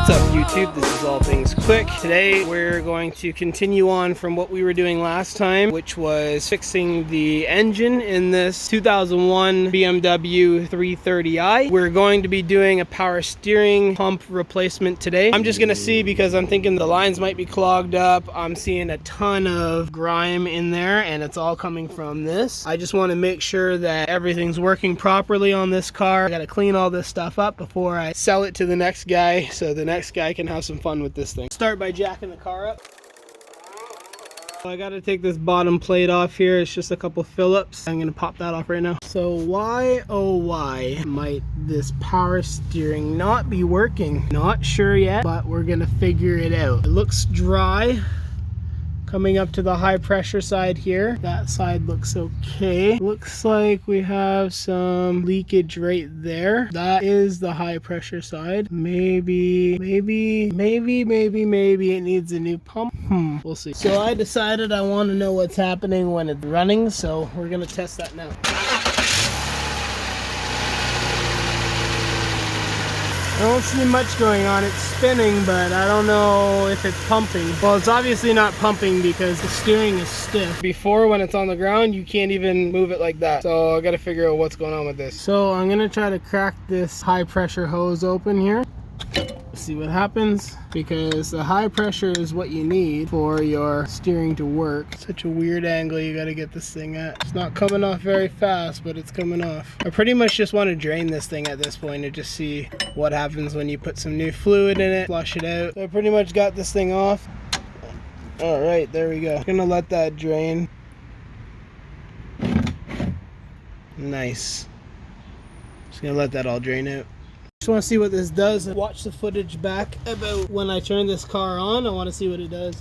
What's up YouTube, this is All Things Quick. Today we're going to continue on from what we were doing last time, which was fixing the engine in this 2001 BMW 330i. We're going to be doing a power steering pump replacement today. I'm just gonna see because I'm thinking the lines might be clogged up. I'm seeing a ton of grime in there and it's all coming from this. I just want to make sure that everything's working properly on this car. I gotta clean all this stuff up before I sell it to the next guy, so the next guy can have some fun with this thing. Start by jacking the car up. I gotta take this bottom plate off here. It's just a couple Phillips. I'm gonna pop that off right now. So why, oh why, might this power steering not be working? Not sure yet, but we're gonna figure it out. It looks dry. Coming up to the high pressure side here. That side looks okay. Looks like we have some leakage right there. That is the high pressure side. Maybe it needs a new pump. We'll see. So I decided I want to know what's happening when it's running, so we're gonna test that now. I don't see much going on. It's spinning, but I don't know if it's pumping. Well, it's obviously not pumping because the steering is stiff. Before, when it's on the ground, you can't even move it like that. So I gotta figure out what's going on with this. So I'm gonna try to crack this high pressure hose open here. See what happens, because the high pressure is what you need for your steering to work. Such a weird angle you gotta get this thing at. It's not coming off very fast, but it's coming off. I pretty much just want to drain this thing at this point and just see what happens when you put some new fluid in it, flush it out. So I pretty much got this thing off. All right, there we go. Gonna let that drain. Nice. Just gonna let that all drain out. Just want to see what this does. Watch the footage back about when I turn this car on. I want to see what it does.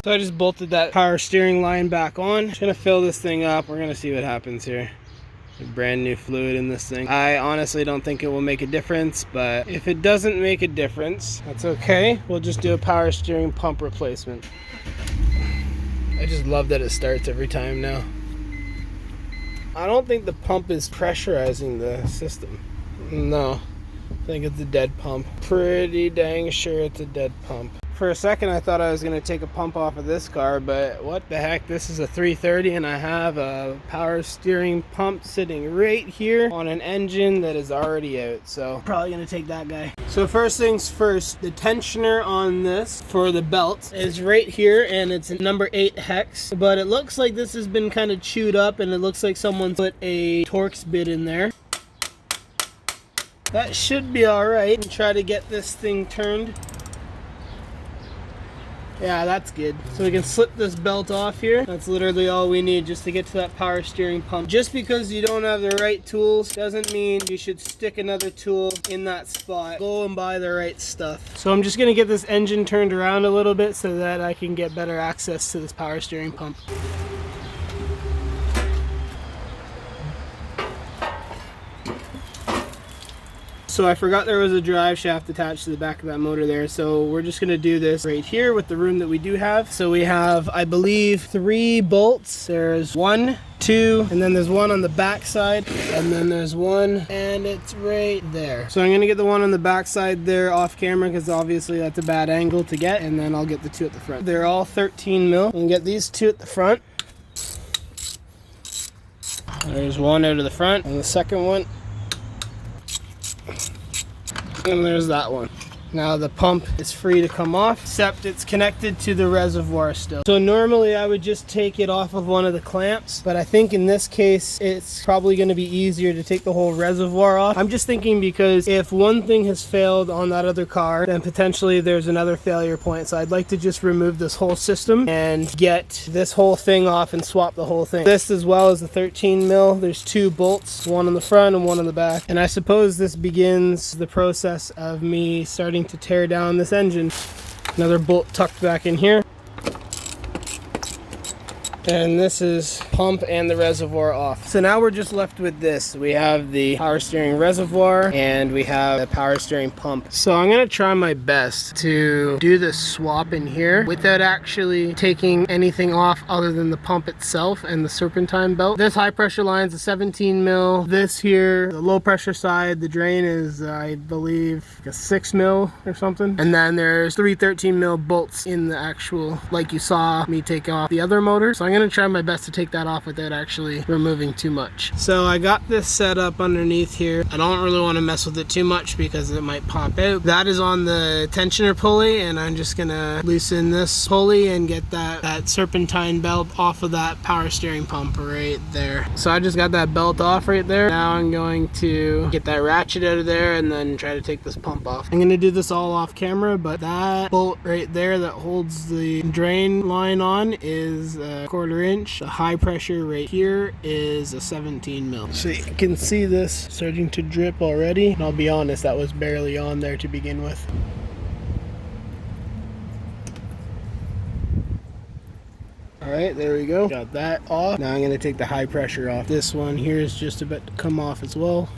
So I just bolted that power steering line back on. Just gonna fill this thing up. We're gonna see what happens here. Brand new fluid in this thing. I honestly don't think it will make a difference, but if it doesn't make a difference, that's okay. We'll just do a power steering pump replacement. I just love that it starts every time now. I don't think the pump is pressurizing the system. No, I think it's a dead pump. Pretty dang sure it's a dead pump. For a second I thought I was going to take a pump off of this car, but what the heck, this is a 330 and I have a power steering pump sitting right here on an engine that is already out, so probably going to take that guy. So first things first, the tensioner on this for the belt is right here and it's a number 8 hex, but it looks like this has been kind of chewed up and it looks like someone put a Torx bit in there. That should be alright. And try to get this thing turned. Yeah, that's good. So we can slip this belt off here. That's literally all we need just to get to that power steering pump. Just because you don't have the right tools doesn't mean you should stick another tool in that spot. Go and buy the right stuff. So I'm just gonna get this engine turned around a little bit so that I can get better access to this power steering pump. So I forgot there was a drive shaft attached to the back of that motor there, so we're just going to do this right here with the room that we do have. So we have, I believe, 3 bolts. There's 1, 2, and then there's one on the back side, and then there's one, and it's right there. So I'm going to get the one on the back side there off camera because obviously that's a bad angle to get, and then I'll get the 2 at the front. They're all 13 mil. And get these 2 at the front. There's one out of the front, and the second one. And there's that one. Now the pump is free to come off, except it's connected to the reservoir still. So normally I would just take it off of one of the clamps, but I think in this case it's probably going to be easier to take the whole reservoir off. I'm just thinking because if one thing has failed on that other car, then potentially there's another failure point. So I'd like to just remove this whole system and get this whole thing off and swap the whole thing. This as well as the 13 mil. There's 2 bolts, one on the front and one on the back. And I suppose this begins the process of me starting to tear down this engine. Another bolt tucked back in here. And this is pump and the reservoir off. So now we're just left with this. We have the power steering reservoir and we have the power steering pump. So I'm gonna try my best to do this swap in here without actually taking anything off other than the pump itself and the serpentine belt. This high pressure line is a 17 mil. This here, the low pressure side, the drain is I believe like a 6 mil or something. And then there's 313 mil bolts in the actual, like you saw me take off the other motor. So I'm gonna try my best to take that off without actually removing too much. So I got this set up underneath here. I don't really want to mess with it too much because it might pop out. That is on the tensioner pulley, and I'm just gonna loosen this pulley and get that serpentine belt off of that power steering pump right there. So I just got that belt off right there. Now I'm going to get that ratchet out of there and then try to take this pump off. I'm gonna do this all off camera, but that bolt right there that holds the drain line on is a 1/4 inch. The high pressure right here is a 17 mil. So you can see this starting to drip already. And I'll be honest, that was barely on there to begin with. All right, there we go. Got that off. Now I'm gonna take the high pressure off. This one here is just about to come off as well.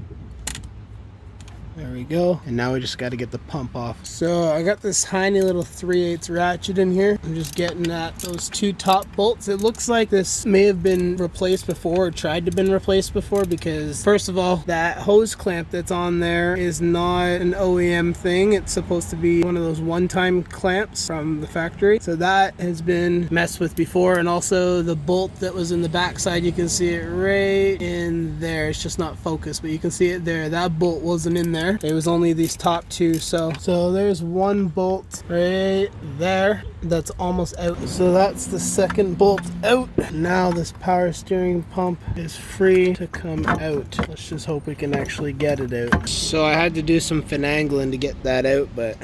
There we go. And now we just got to get the pump off. So I got this tiny little 3/8 ratchet in here. I'm just getting at those two top bolts. It looks like this may have been replaced before, or tried to been replaced before, because first of all, that hose clamp that's on there is not an OEM thing. It's supposed to be one of those one-time clamps from the factory. So that has been messed with before. And also the bolt that was in the backside, you can see it right in there. It's just not focused, but you can see it there. That bolt wasn't in there. It was only these top two. So there's one bolt right there that's almost out. So that's the second bolt out. Now this power steering pump is free to come out. Let's just hope we can actually get it out. So I had to do some finagling to get that out, but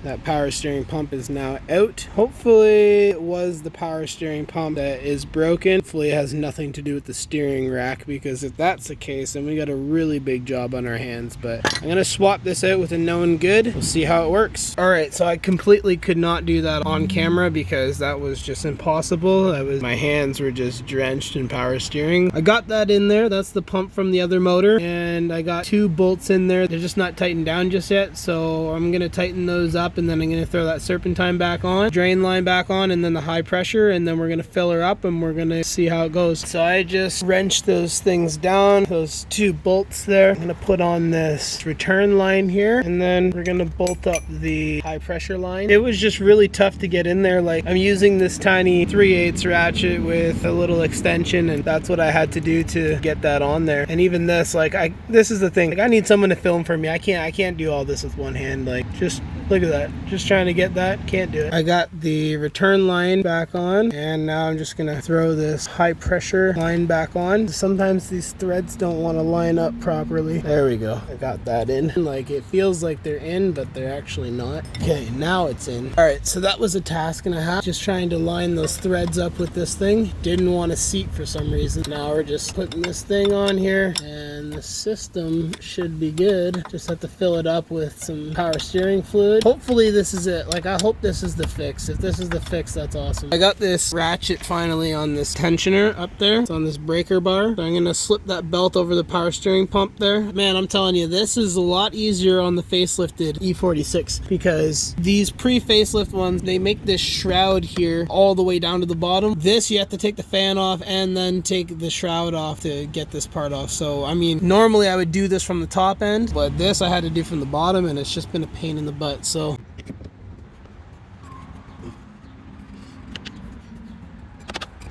that power steering pump is now out. Hopefully it was the power steering pump that is broken. Hopefully it has nothing to do with the steering rack, because if that's the case, then we got a really big job on our hands. But I'm gonna swap this out with a known good. We'll see how it works. All right, so I completely could not do that on camera because that was just impossible. My hands were just drenched in power steering. I got that in there. That's the pump from the other motor. And I got two bolts in there. They're just not tightened down just yet. So I'm gonna tighten those up, and then I'm gonna throw that serpentine back on, drain line back on, and then the high pressure, and then we're gonna fill her up and we're gonna see how it goes. So I just wrenched those things down, those two bolts there. I'm gonna put on this return line here, and then we're gonna bolt up the high pressure line. It was just really tough to get in there. Like, I'm using this tiny 3/8 ratchet with a little extension, and that's what I had to do to get that on there. And even this, like, this is the thing, like, I need someone to film for me. I can't do all this with one hand. Like, just look at that. Just trying to get that, can't do it. I got the return line back on, and now I'm just gonna throw this high pressure line back on. Sometimes these threads don't want to line up properly. There we go. I got that in. Like, it feels like they're in, but they're actually not. Okay, now it's in. All right, so that was a task and a half. Just trying to line those threads up with this thing. Didn't want to seat for some reason. Now we're just putting this thing on here, and the system should be good. Just have to fill it up with some power steering fluid. Hopefully this is it. Like, I hope this is the fix. If this is the fix, that's awesome. I got this ratchet finally on this tensioner up there. It's on this breaker bar. So I'm gonna slip that belt over the power steering pump there. Man, I'm telling you, this is a lot easier on the facelifted E46, because these pre-facelift ones, they make this shroud here all the way down to the bottom. This, you have to take the fan off and then take the shroud off to get this part off. So, I mean, normally I would do this from the top end, but this I had to do from the bottom, and it's just been a pain in the butt. So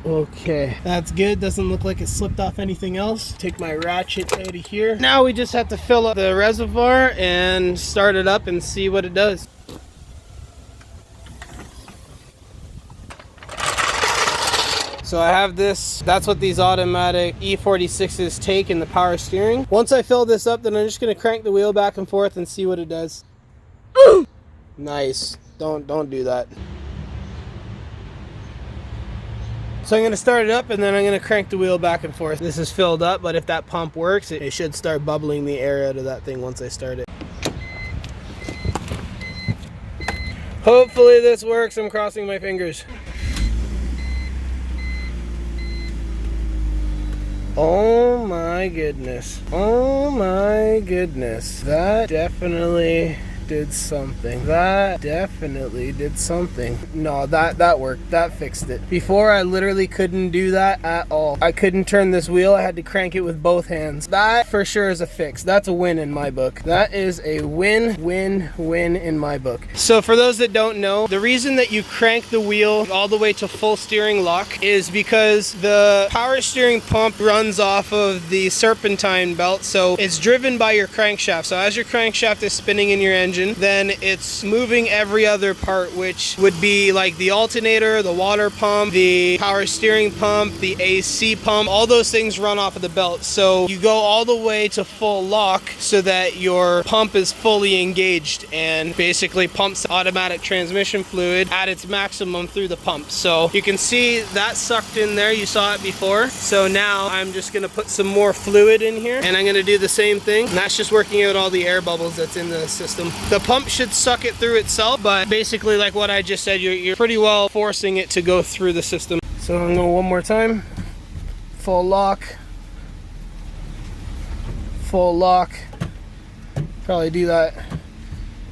okay, that's good. Doesn't look like it slipped off anything else. Take my ratchet out of here. Now we just have to fill up the reservoir and start it up and see what it does. So I have this, that's what these automatic E46s take in the power steering. Once I fill this up, then I'm just gonna crank the wheel back and forth and see what it does. Nice. Don't do that. So I'm going to start it up, and then I'm going to crank the wheel back and forth. This is filled up, but if that pump works, it should start bubbling the air out of that thing once I start it. Hopefully this works. I'm crossing my fingers. Oh my goodness. Oh my goodness. That definitely did something. That definitely did something. No, that worked. That fixed it. Before, I literally couldn't do that at all. I couldn't turn this wheel. I had to crank it with both hands. That for sure is a fix. That's a win in my book. That is a win in my book. So for those that don't know, the reason that you crank the wheel all the way to full steering lock is because the power steering pump runs off of the serpentine belt. So it's driven by your crankshaft. So as your crankshaft is spinning in your engine, then it's moving every other part, which would be like the alternator, the water pump, the power steering pump, the AC pump. All those things run off of the belt. So you go all the way to full lock so that your pump is fully engaged and basically pumps automatic transmission fluid at its maximum through the pump. So you can see that sucked in there. You saw it before. So now I'm just going to put some more fluid in here, and I'm going to do the same thing. And that's just working out all the air bubbles that's in the system. The pump should suck it through itself, but basically like what I just said, you're pretty well forcing it to go through the system. So I'm going one more time. Full lock. Full lock. Probably do that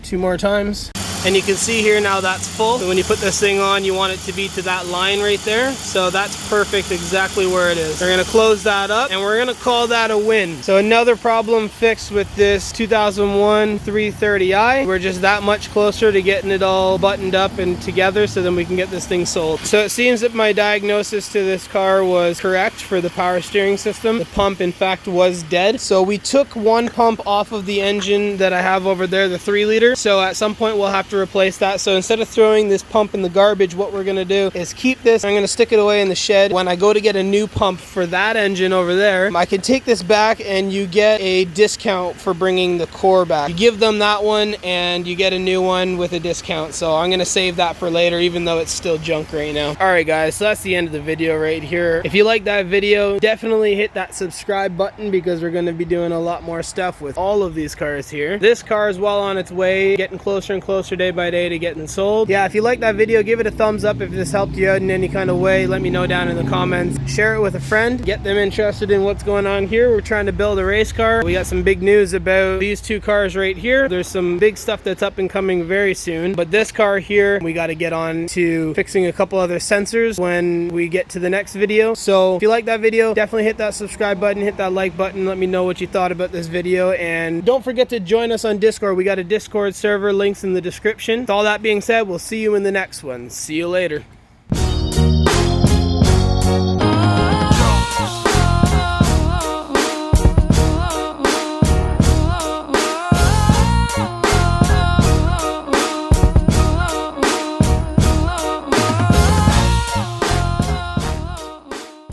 2 more times. And you can see here now that's full. So when you put this thing on, you want it to be to that line right there. So that's perfect, exactly where it is. We're gonna close that up and we're gonna call that a win. So another problem fixed with this 2001 330i. We're just that much closer to getting it all buttoned up and together so then we can get this thing sold. So it seems that my diagnosis to this car was correct for the power steering system. The pump in fact was dead. So we took one pump off of the engine that I have over there, the 3 liter. So at some point we'll have to replace that. So instead of throwing this pump in the garbage, what we're gonna do is keep this. I'm gonna stick it away in the shed. When I go to get a new pump for that engine over there, I can take this back and you get a discount for bringing the core back. You give them that one and you get a new one with a discount. So I'm gonna save that for later, even though it's still junk right now. All right guys, so that's the end of the video right here. If you like that video, definitely hit that subscribe button because we're gonna be doing a lot more stuff with all of these cars here. This car is well on its way, getting closer and closer day by day to getting sold. Yeah, if you like that video, give it a thumbs up. If this helped you out in any kind of way, let me know down in the comments. Share it with a friend, get them interested in what's going on here. We're trying to build a race car. We got some big news about these 2 cars right here. There's some big stuff that's up and coming very soon, but this car here, we got to get on to fixing a couple other sensors when we get to the next video. So if you like that video, definitely hit that subscribe button, hit that like button, let me know what you thought about this video, and don't forget to join us on Discord. We got a Discord server, links in the description. With all that being said, we'll see you in the next one. See you later.